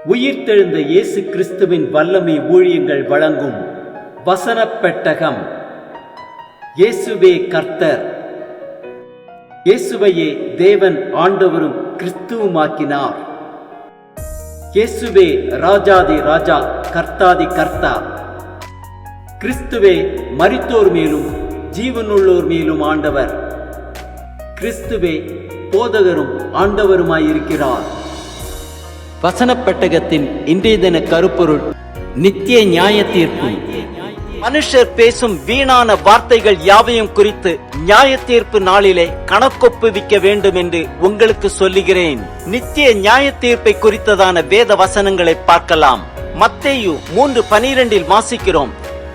உயிர்த்தெழுந்த இயேசு கிறிஸ்துவின் வல்லமை ஊழியங்கள் வழங்கும் வசனப் பெட்டகம். இயேசுவே கர்த்தர். இயேசுவையே தேவன் ஆண்டவரும் கிறிஸ்துவுமாக்கினார். இயேசுவே ராஜாதி ராஜா, கர்த்தாதி கர்த்தா. கிறிஸ்துவே மரித்தோர் மேலும் ஜீவனுள்ளோர் மேலும் ஆண்டவர். கிறிஸ்துவே போதகரும் ஆண்டவருமாயிருக்கிறார். வசனப் பெட்டகத்தின் இன்றைய தின கருப்பொருள் நித்திய நியாய தீர்ப்பு. மனுஷர் பேசும் வீணான வார்த்தைகள் யாவையும் குறித்து நியாய தீர்ப்பு நாளிலே கணக்கொப்புவிக்க வேண்டும் என்று உங்களுக்கு சொல்லுகிறேன். நித்திய நியாய தீர்ப்பை குறித்ததான வேத வசனங்களை பார்க்கலாம். மத்தேயு 3:12 வாசிக்கிறோம்.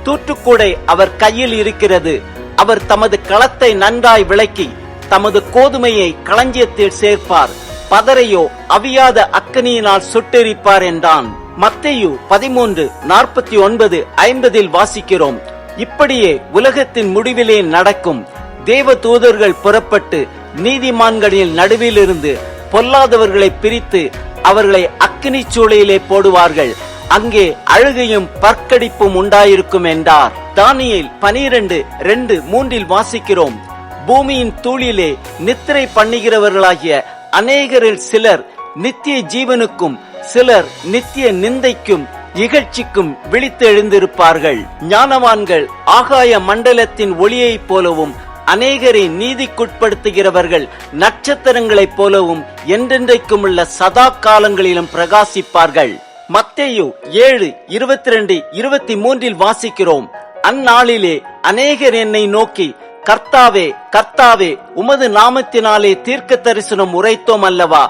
தூற்றுக்கூடை அவர் கையில் இருக்கிறது. அவர் தமது களத்தை நன்றாய் விளக்கி தமது கோதுமையை களஞ்சியத்தில் சேர்ப்பார், பதரையோ அவியாத அக்கனியினால் சுட்டெரிப்பார் என்றான். மத்தேயு 13:49-50 வாசிக்கிறோம். இப்படியே உலகத்தின் முடிவிலே நடக்கும். தேவ தூதர்கள் புறப்பட்டு நீதிமான்களின் நடுவிலிருந்து பொல்லாதவர்களை பிரித்து அவர்களை அக்கினி சூளையிலே போடுவார்கள். அங்கே அழுகையும் பற்கடிப்பும் உண்டாயிருக்கும் என்றார். தானியேல் 12:2-3 வாசிக்கிறோம். பூமியின் தூளிலே நித்திரை பண்ணுகிறவர்களாகிய அநேகரில் சிலர் நித்திய ஜீவனுக்கும் சிலர் நித்திய நிந்தைக்கும் இகழ்ச்சிக்கும் விழித்து எழுந்திருப்பார்கள். ஞானவான்கள் ஆகாய மண்டலத்தின் ஒளியைப் போலவும் அநேகரை நீதிக்குட்படுத்துகிறவர்கள் நட்சத்திரங்களைப் போலவும் என்றென்றைக்கும் உள்ள சதா காலங்களிலும் பிரகாசிப்பார்கள். மத்தேயு 7:22-23 வாசிக்கிறோம். அந்நாளிலே அநேகர் என்னை நோக்கி, கர்த்தாவே கர்த்தாவே, உமது நாமத்தினாலே தீர்க்க தரிசனம் உரைத்தோம் அல்லவா?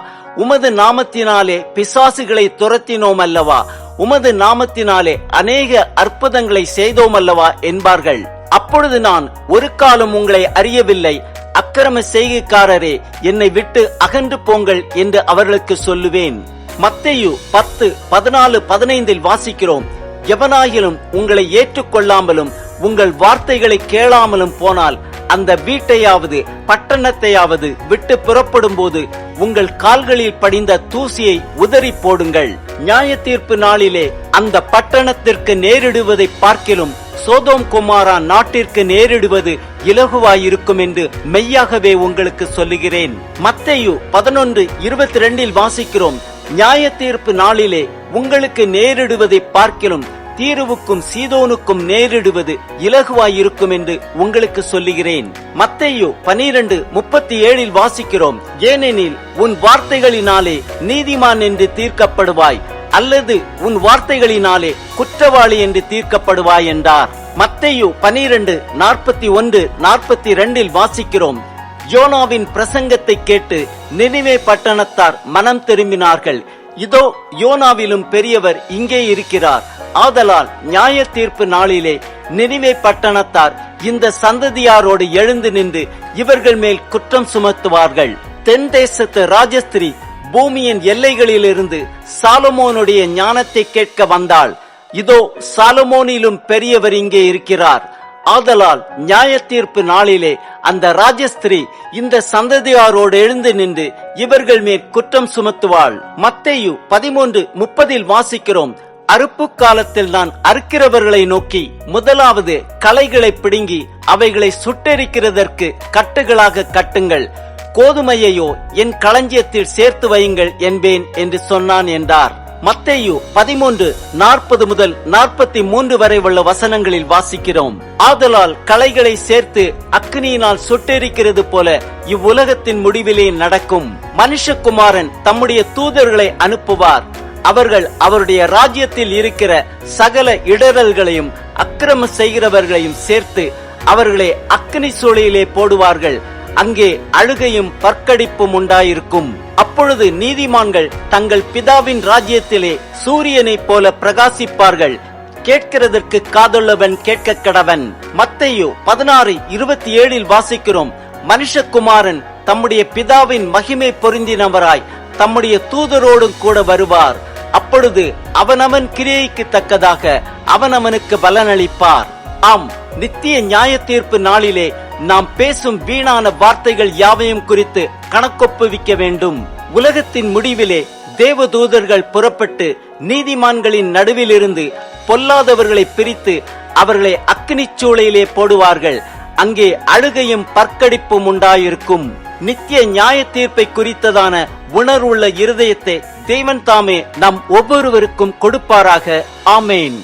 உமது நாமத்தினாலே பிசாசுகளை துரத்தினோம் அல்லவா? உமது நாமத்தினாலே அநேக அற்புதங்களை செய்தோம் அல்லவா என்பார்கள். அப்பொழுது நான், ஒரு காலம் உங்களை அறியவில்லை, அக்கிரம செய்கைக்காரரே, என்னை விட்டு அகன்று போங்கள் என்று அவர்களுக்கு சொல்லுவேன். மத்தேயு 10:14-15 வாசிக்கிறோம். எவனாயிலும் உங்களை ஏற்றுக்கொள்ளாமலும் உங்கள் வார்த்தைகளை கேளாமலும் போனால் அந்த வீட்டையாவது பட்டணத்தையாவது விட்டு புறப்படும் போது உங்கள் கால்களில் படிந்த தூசியை உதறி போடுங்கள். நியாய தீர்ப்பு நாளிலே அந்த பட்டணத்திற்கு நேரிடுவதை பார்க்கிலும் சோதோம் கொமாரா நாட்டிற்கு நேரிடுவது இலகுவாயிருக்கும் என்று மெய்யாகவே உங்களுக்கு சொல்லுகிறேன். மத்தேயு 11:22 வாசிக்கிறோம். நியாய தீர்ப்பு நாளிலே உங்களுக்கு நேரிடுவதை பார்க்கிலும் தீருவுக்கும் சீதோனுக்கும் நேரிடுவது இலகுவாயிருக்கும் என்று உங்களுக்கு சொல்லுகிறேன். மத்தேயு 12:37 வாசிக்கிறோம். ஏனெனில் உன் வார்த்தைகளினாலே நீதிமான் என்று தீர்க்கப்படுவாய், அல்லது உன் வார்த்தைகளினாலே குற்றவாளி என்று தீர்க்கப்படுவாய் என்றார். மத்தேயு 12:41-42 வாசிக்கிறோம். யோனாவின் பிரசங்கத்தை கேட்டு நினிவே பட்டணத்தார் மனம் திரும்பினார்கள். இதோ, யோனாவிலும் பெரியவர் இங்கே இருக்கிறார். ஆதலால் நியாய தீர்ப்பு நாளிலே நினிவே பட்டணத்தார் இந்த சந்ததியாரோடு எழுந்து நின்று இவர்கள் மேல் குற்றம் சுமத்துவார்கள். தென் தேசத்து ராஜஸ்திரி பூமியின் எல்லைகளிலிருந்து சாலமோனுடைய ஞானத்தை கேட்க வந்தாள். இதோ, சாலமோனிலும் பெரியவர் இங்கே இருக்கிறார். ஆதலால் நியாய தீர்ப்பு நாளிலே அந்த ராஜஸ்திரி இந்த சந்ததியாரோடு எழுந்து நின்று இவர்கள் மேல் குற்றம் சுமத்துவாள். மத்தேயு 13:30 வாசிக்கிறோம். அறுப்பு காலத்தில் நான் அறுக்கிறவர்களை நோக்கி, முதலாவது களைகளை பிடுங்கி அவைகளை சுட்டெரிக்கிறதற்கு கட்டுகளாக கட்டுங்கள், கோதுமையையோ என் களஞ்சியத்தில் சேர்த்து வையுங்கள் என்பேன் என்று சொன்னான் என்றார். மத்தேயு 13:40-43 வரை உள்ள வசனங்களில் வாசிக்கிறோம். ஆதலால் களைகளை சேர்த்து அக்கினியினால் சுட்டெரிக்கிறது போல இவ்வுலகத்தின் முடிவிலே நடக்கும். மனுஷகுமாரன் தம்முடைய தூதர்களை அனுப்புவார். அவர்கள் அவருடைய ராஜ்யத்தில் இருக்கிற சகல இடரல்களையும் அக்கிரம செய்கிறவர்களையும் சேர்த்து அவர்களை அக்கினி சூளையிலே போடுவார்கள். அங்கே அழுகையும் பற்கடிப்பும் உண்டாயிருக்கும். அப்பொழுது நீதிமான்கள் தங்கள் பிதாவின் ராஜ்யத்திலே சூரியனைப் போல பிரகாசிப்பார்கள். கேட்கிறதற்கு காதுள்ளவன் கேட்க கடவன். மத்தேயு 16:27 வாசிக்கிறோம். மனுஷகுமாரன் தம்முடைய பிதாவின் மகிமை பொருந்தினவராய் தம்முடைய தூதரோடும் கூட வருவார். அப்பொழுது அவனவன் கிரியைக்கு தக்கதாக அவனவனுக்கு பலனளிப்பார். ஆம், நித்திய நியாய தீர்ப்பு நாளிலே நாம் பேசும் வீணான வார்த்தைகள் யாவையும் குறித்து கணக்கொப்புவிக்க வேண்டும். உலகத்தின் முடிவிலே தேவதூதர்கள் புறப்பட்டு நீதிமான்களின் நடுவிலிருந்து பொல்லாதவர்களை பிரித்து அவர்களை அக்கினிச் சூளையிலே போடுவார்கள். அங்கே அழுகையும் பற்கடிப்பும் உண்டாயிருக்கும். நித்திய நியாய தீர்ப்பை குறித்ததான உணர்வுள்ள இருதயத்தை தேவன் தாமே நம் ஒவ்வொருவருக்கும் கொடுப்பாராக. ஆமேன்.